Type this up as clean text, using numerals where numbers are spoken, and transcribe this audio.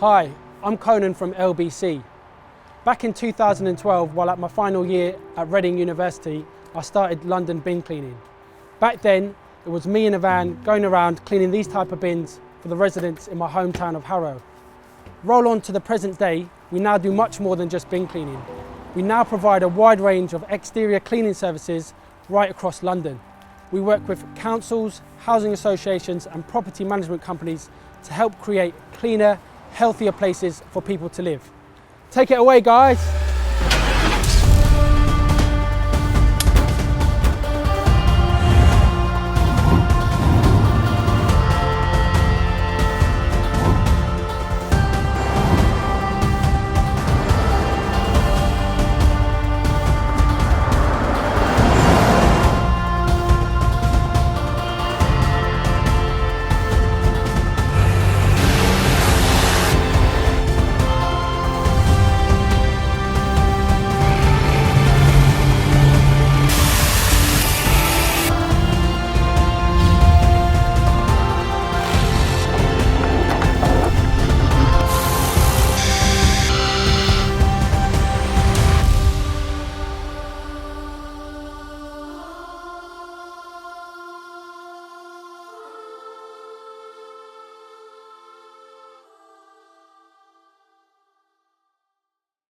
Hi, I'm Conan from LBC. Back in 2012, while at my final year at Reading University, I started London bin cleaning. Back then, it was me in a van going around cleaning these type of bins for the residents in my hometown of Harrow. Roll on to the present day, we now do much more than just bin cleaning. We now provide a wide range of exterior cleaning services right across London. We work with councils, housing associations and property management companies to help create cleaner, healthier places for people to live. Take it away, guys.